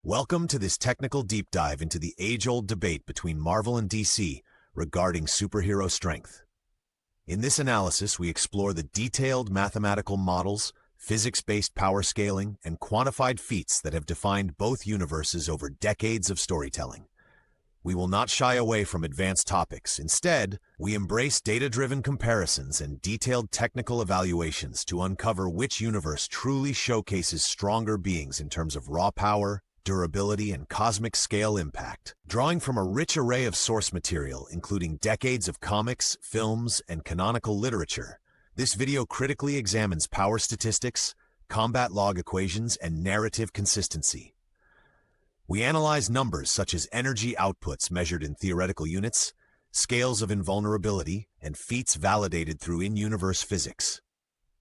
Welcome to this technical deep dive into the age-old debate between Marvel and DC regarding superhero strength. In this analysis, we explore the detailed mathematical models, physics-based power scaling, and quantified feats that have defined both universes over decades of storytelling. We will not shy away from advanced topics. Instead, we embrace data-driven comparisons and detailed technical evaluations to uncover which universe truly showcases stronger beings in terms of raw power, durability, and cosmic scale impact. Drawing from a rich array of source material, including decades of comics, films, and canonical literature, this video critically examines power statistics, combat log equations, and narrative consistency. We analyze numbers such as energy outputs measured in theoretical units, scales of invulnerability, and feats validated through in-universe physics.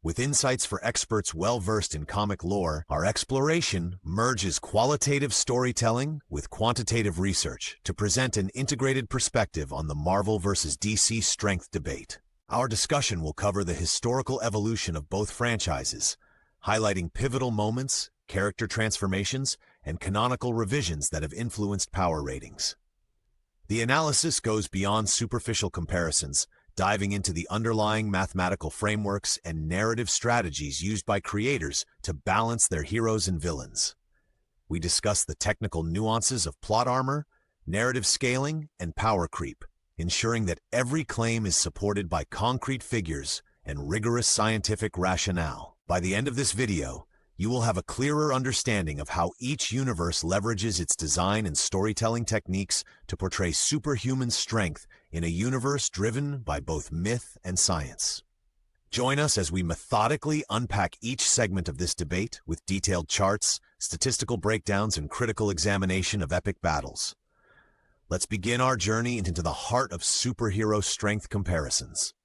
With insights for experts well-versed in comic lore, our exploration merges qualitative storytelling with quantitative research to present an integrated perspective on the Marvel vs. DC strength debate. Our discussion will cover the historical evolution of both franchises, highlighting pivotal moments, character transformations, and canonical revisions that have influenced power ratings. The analysis goes beyond superficial comparisons, diving into the underlying mathematical frameworks and narrative strategies used by creators to balance their heroes and villains. We discuss the technical nuances of plot armor, narrative scaling, and power creep, ensuring that every claim is supported by concrete figures and rigorous scientific rationale. By the end of this video, you will have a clearer understanding of how each universe leverages its design and storytelling techniques to portray superhuman strength in a universe driven by both myth and science. Join us as we methodically unpack each segment of this debate with detailed charts, statistical breakdowns, and critical examination of epic battles. Let's begin our journey into the heart of superhero strength comparisons.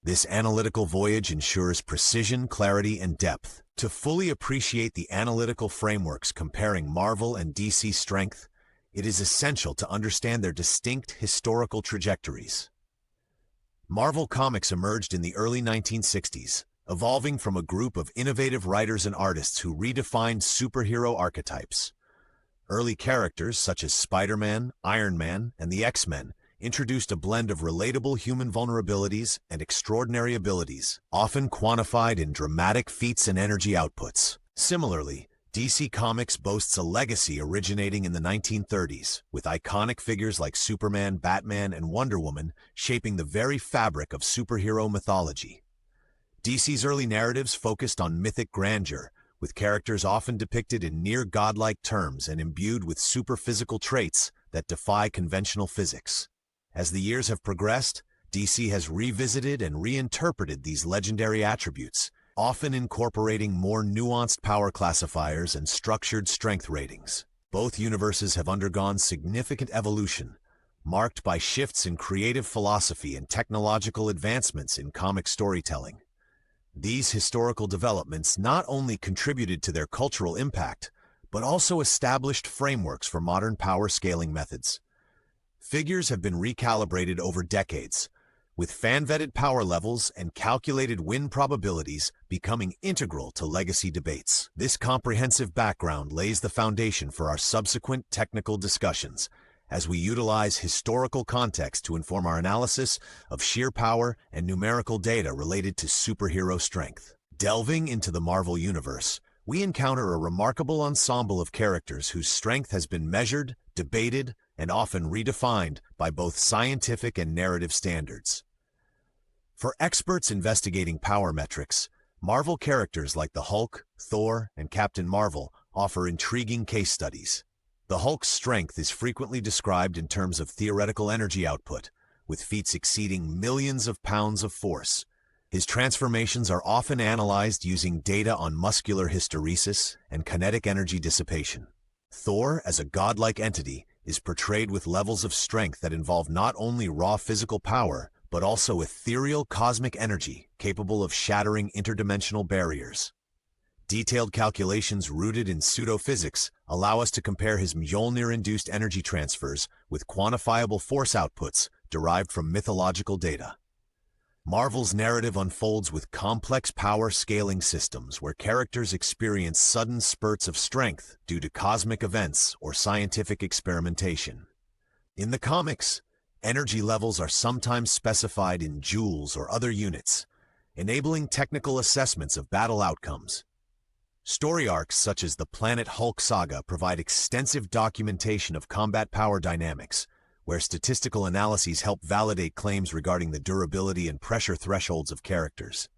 This analytical voyage ensures precision, clarity, and depth. To fully appreciate the analytical frameworks comparing Marvel and DC strength, it is essential to understand their distinct historical trajectories. Marvel Comics emerged in the early 1960s, evolving from a group of innovative writers and artists who redefined superhero archetypes. Early characters such as Spider-Man, Iron Man, and the X-Men introduced a blend of relatable human vulnerabilities and extraordinary abilities, often quantified in dramatic feats and energy outputs. Similarly, DC Comics boasts a legacy originating in the 1930s, with iconic figures like Superman, Batman, and Wonder Woman shaping the very fabric of superhero mythology. DC's early narratives focused on mythic grandeur, with characters often depicted in near-godlike terms and imbued with superphysical traits that defy conventional physics. As the years have progressed, DC has revisited and reinterpreted these legendary attributes, often incorporating more nuanced power classifiers and structured strength ratings. Both universes have undergone significant evolution, marked by shifts in creative philosophy and technological advancements in comic storytelling. These historical developments not only contributed to their cultural impact, but also established frameworks for modern power scaling methods. Figures have been recalibrated over decades, with fan-vetted power levels and calculated win probabilities becoming integral to legacy debates. This comprehensive background lays the foundation for our subsequent technical discussions, as we utilize historical context to inform our analysis of sheer power and numerical data related to superhero strength. Delving into the Marvel Universe, we encounter a remarkable ensemble of characters whose strength has been measured, debated, and often redefined by both scientific and narrative standards. For experts investigating power metrics, Marvel characters like the Hulk, Thor, and Captain Marvel offer intriguing case studies. The Hulk's strength is frequently described in terms of theoretical energy output, with feats exceeding millions of pounds of force. His transformations are often analyzed using data on muscular hysteresis and kinetic energy dissipation. Thor, as a godlike entity, is portrayed with levels of strength that involve not only raw physical power, but also ethereal cosmic energy capable of shattering interdimensional barriers. Detailed calculations rooted in pseudophysics allow us to compare his Mjolnir-induced energy transfers with quantifiable force outputs derived from mythological data. Marvel's narrative unfolds with complex power scaling systems where characters experience sudden spurts of strength due to cosmic events or scientific experimentation. In the comics, energy levels are sometimes specified in joules or other units, enabling technical assessments of battle outcomes. Story arcs such as the Planet Hulk saga provide extensive documentation of combat power dynamics, where statistical analyses help validate claims regarding the durability and pressure thresholds of characters.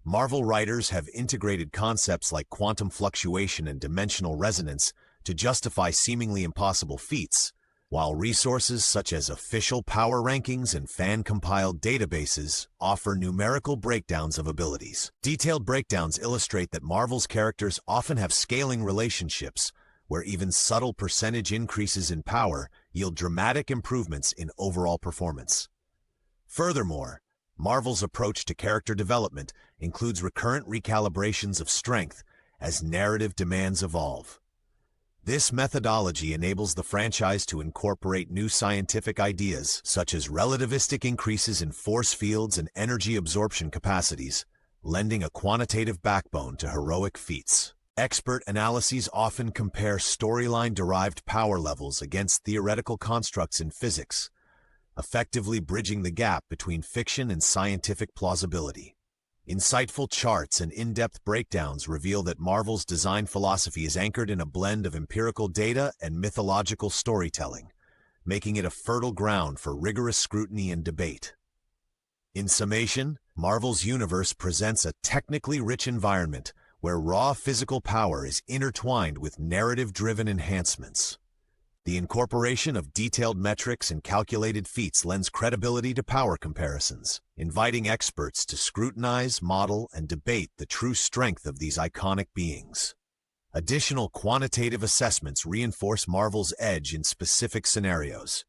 Marvel writers have integrated concepts like quantum fluctuation and dimensional resonance to justify seemingly impossible feats, while resources such as official power rankings and fan-compiled databases offer numerical breakdowns of abilities. Detailed breakdowns illustrate that Marvel's characters often have scaling relationships, where even subtle percentage increases in power yield dramatic improvements in overall performance. Furthermore, Marvel's approach to character development includes recurrent recalibrations of strength as narrative demands evolve. This methodology enables the franchise to incorporate new scientific ideas such as relativistic increases in force fields and energy absorption capacities, lending a quantitative backbone to heroic feats. Expert analyses often compare storyline-derived power levels against theoretical constructs in physics, effectively bridging the gap between fiction and scientific plausibility. Insightful charts and in-depth breakdowns reveal that Marvel's design philosophy is anchored in a blend of empirical data and mythological storytelling, making it a fertile ground for rigorous scrutiny and debate. In summation, Marvel's universe presents a technically rich environment where raw physical power is intertwined with narrative-driven enhancements. The incorporation of detailed metrics and calculated feats lends credibility to power comparisons, inviting experts to scrutinize, model, and debate the true strength of these iconic beings. Additional quantitative assessments reinforce Marvel's edge in specific scenarios.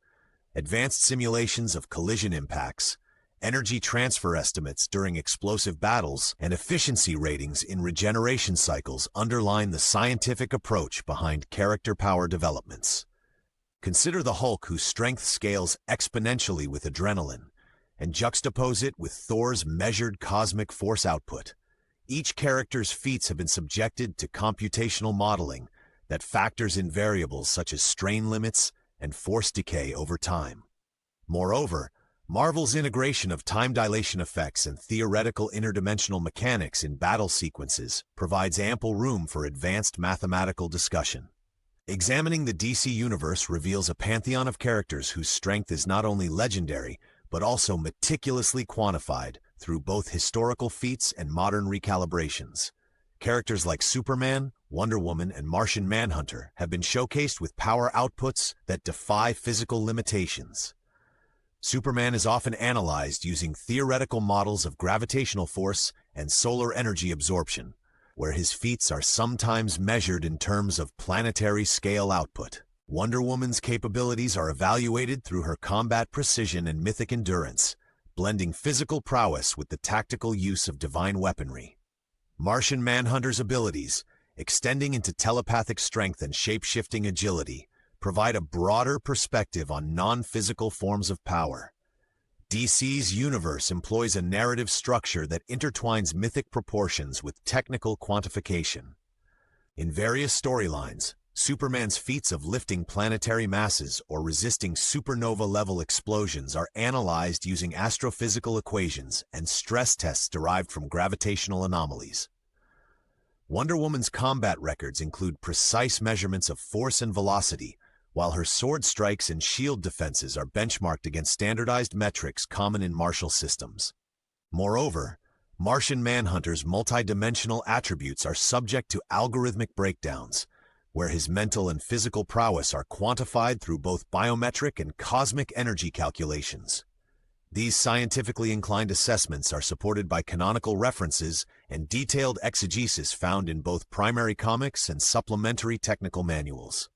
Advanced simulations of collision impacts, energy transfer estimates during explosive battles, and efficiency ratings in regeneration cycles underline the scientific approach behind character power developments. Consider the Hulk, whose strength scales exponentially with adrenaline, and juxtapose it with Thor's measured cosmic force output. Each character's feats have been subjected to computational modeling that factors in variables such as strain limits and force decay over time. Moreover, Marvel's integration of time dilation effects and theoretical interdimensional mechanics in battle sequences provides ample room for advanced mathematical discussion. Examining the DC Universe reveals a pantheon of characters whose strength is not only legendary, but also meticulously quantified through both historical feats and modern recalibrations. Characters like Superman, Wonder Woman, and Martian Manhunter have been showcased with power outputs that defy physical limitations. Superman is often analyzed using theoretical models of gravitational force and solar energy absorption, where his feats are sometimes measured in terms of planetary scale output. Wonder Woman's capabilities are evaluated through her combat precision and mythic endurance, blending physical prowess with the tactical use of divine weaponry. Martian Manhunter's abilities, extending into telepathic strength and shape-shifting agility, provide a broader perspective on non-physical forms of power. DC's universe employs a narrative structure that intertwines mythic proportions with technical quantification. In various storylines, Superman's feats of lifting planetary masses or resisting supernova-level explosions are analyzed using astrophysical equations and stress tests derived from gravitational anomalies. Wonder Woman's combat records include precise measurements of force and velocity, while her sword strikes and shield defenses are benchmarked against standardized metrics common in martial systems. Moreover, Martian Manhunter's multidimensional attributes are subject to algorithmic breakdowns, where his mental and physical prowess are quantified through both biometric and cosmic energy calculations. These scientifically inclined assessments are supported by canonical references and detailed exegesis found in both primary comics and supplementary technical manuals.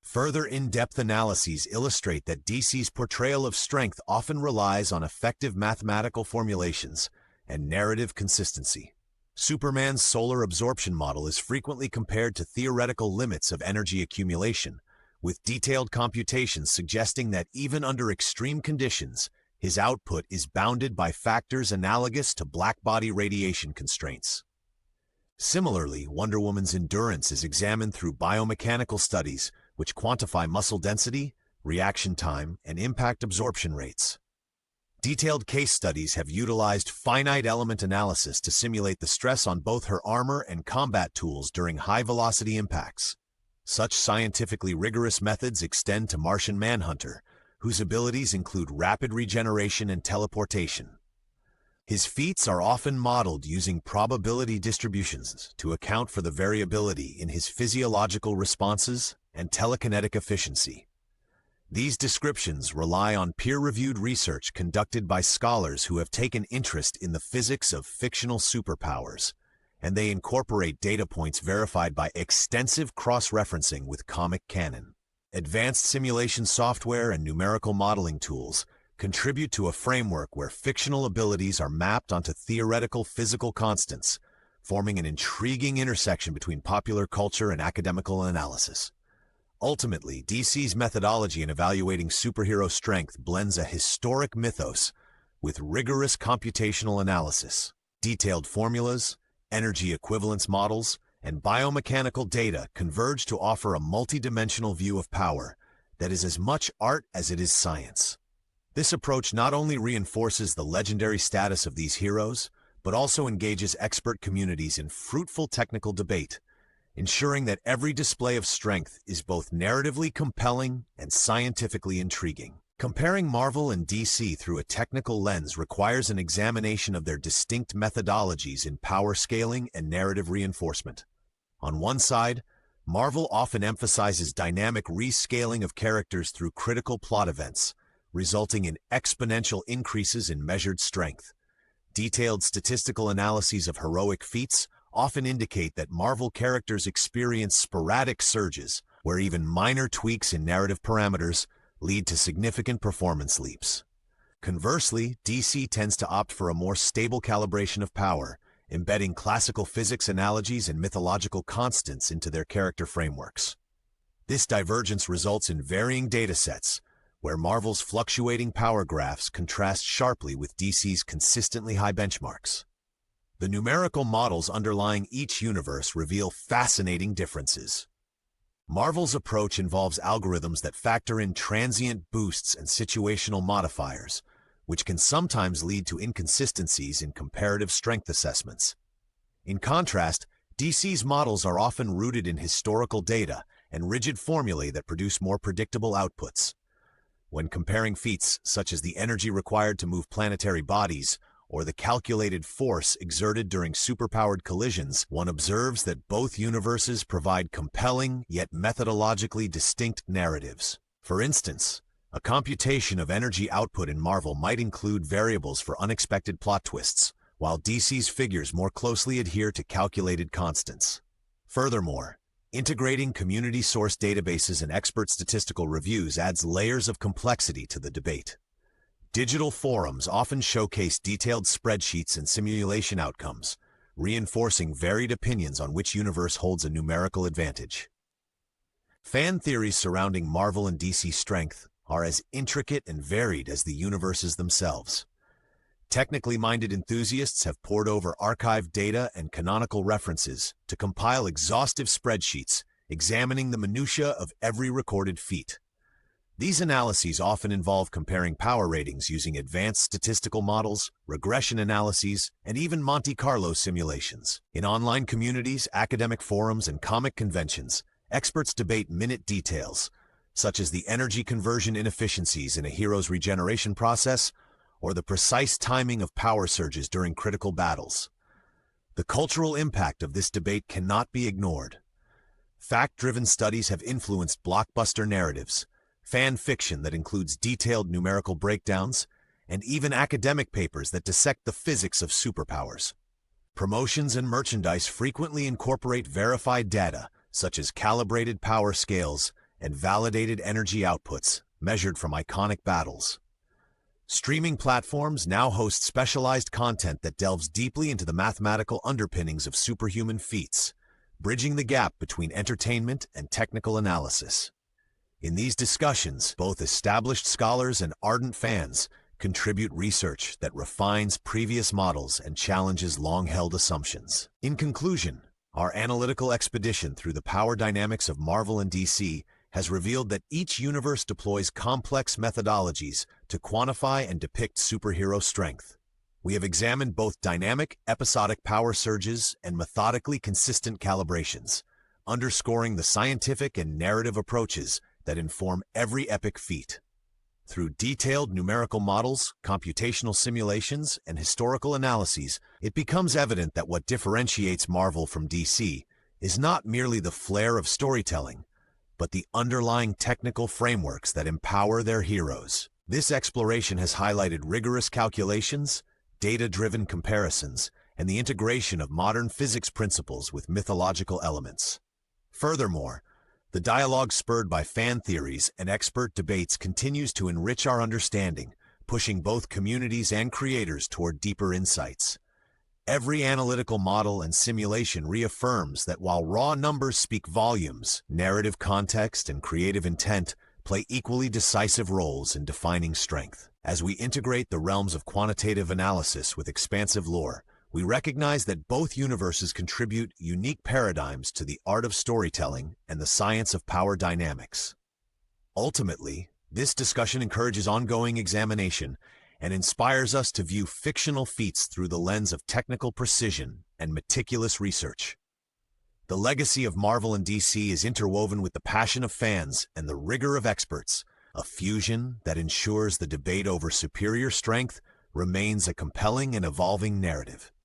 Further in-depth analyses illustrate that DC's portrayal of strength often relies on effective mathematical formulations and narrative consistency. Superman's solar absorption model is frequently compared to theoretical limits of energy accumulation, with detailed computations suggesting that even under extreme conditions, his output is bounded by factors analogous to blackbody radiation constraints. Similarly, Wonder Woman's endurance is examined through biomechanical studies which quantify muscle density, reaction time, and impact absorption rates. Detailed case studies have utilized finite element analysis to simulate the stress on both her armor and combat tools during high-velocity impacts. Such scientifically rigorous methods extend to Martian Manhunter, whose abilities include rapid regeneration and teleportation. His feats are often modeled using probability distributions to account for the variability in his physiological responses and telekinetic efficiency. These descriptions rely on peer-reviewed research conducted by scholars who have taken interest in the physics of fictional superpowers, and they incorporate data points verified by extensive cross-referencing with comic canon. Advanced simulation software and numerical modeling tools contribute to a framework where fictional abilities are mapped onto theoretical physical constants, forming an intriguing intersection between popular culture and academical analysis. Ultimately, DC's methodology in evaluating superhero strength blends a historic mythos with rigorous computational analysis. Detailed formulas, energy equivalence models, and biomechanical data converge to offer a multidimensional view of power that is as much art as it is science. This approach not only reinforces the legendary status of these heroes, but also engages expert communities in fruitful technical debate, ensuring that every display of strength is both narratively compelling and scientifically intriguing. Comparing Marvel and DC through a technical lens requires an examination of their distinct methodologies in power scaling and narrative reinforcement. On one side, Marvel often emphasizes dynamic rescaling of characters through critical plot events, resulting in exponential increases in measured strength. Detailed statistical analyses of heroic feats often indicate that Marvel characters experience sporadic surges, where even minor tweaks in narrative parameters lead to significant performance leaps. Conversely, DC tends to opt for a more stable calibration of power, embedding classical physics analogies and mythological constants into their character frameworks. This divergence results in varying datasets, where Marvel's fluctuating power graphs contrast sharply with DC's consistently high benchmarks. The numerical models underlying each universe reveal fascinating differences. Marvel's approach involves algorithms that factor in transient boosts and situational modifiers, which can sometimes lead to inconsistencies in comparative strength assessments. In contrast, DC's models are often rooted in historical data and rigid formulae that produce more predictable outputs. When comparing feats such as the energy required to move planetary bodies, or the calculated force exerted during superpowered collisions, one observes that both universes provide compelling yet methodologically distinct narratives. For instance, a computation of energy output in Marvel might include variables for unexpected plot twists, while DC's figures more closely adhere to calculated constants. Furthermore, integrating community-sourced databases and expert statistical reviews adds layers of complexity to the debate. Digital forums often showcase detailed spreadsheets and simulation outcomes, reinforcing varied opinions on which universe holds a numerical advantage. Fan theories surrounding Marvel and DC strength are as intricate and varied as the universes themselves. Technically minded enthusiasts have pored over archived data and canonical references to compile exhaustive spreadsheets examining the minutiae of every recorded feat. These analyses often involve comparing power ratings using advanced statistical models, regression analyses, and even Monte Carlo simulations. In online communities, academic forums, and comic conventions, experts debate minute details, such as the energy conversion inefficiencies in a hero's regeneration process or the precise timing of power surges during critical battles. The cultural impact of this debate cannot be ignored. Fact-driven studies have influenced blockbuster narratives, fan fiction that includes detailed numerical breakdowns, and even academic papers that dissect the physics of superpowers. Promotions and merchandise frequently incorporate verified data, such as calibrated power scales and validated energy outputs measured from iconic battles. Streaming platforms now host specialized content that delves deeply into the mathematical underpinnings of superhuman feats, bridging the gap between entertainment and technical analysis. In these discussions, both established scholars and ardent fans contribute research that refines previous models and challenges long-held assumptions. In conclusion, our analytical expedition through the power dynamics of Marvel and DC has revealed that each universe deploys complex methodologies to quantify and depict superhero strength. We have examined both dynamic, episodic power surges and methodically consistent calibrations, underscoring the scientific and narrative approaches that inform every epic feat. Through detailed numerical models, computational simulations, and historical analyses, it becomes evident that what differentiates Marvel from DC is not merely the flair of storytelling, but the underlying technical frameworks that empower their heroes. This exploration has highlighted rigorous calculations, data-driven comparisons, and the integration of modern physics principles with mythological elements. Furthermore, the dialogue spurred by fan theories and expert debates continues to enrich our understanding, pushing both communities and creators toward deeper insights. Every analytical model and simulation reaffirms that while raw numbers speak volumes, narrative context and creative intent play equally decisive roles in defining strength. As we integrate the realms of quantitative analysis with expansive lore, we recognize that both universes contribute unique paradigms to the art of storytelling and the science of power dynamics. Ultimately, this discussion encourages ongoing examination and inspires us to view fictional feats through the lens of technical precision and meticulous research. The legacy of Marvel and DC is interwoven with the passion of fans and the rigor of experts, a fusion that ensures the debate over superior strength remains a compelling and evolving narrative.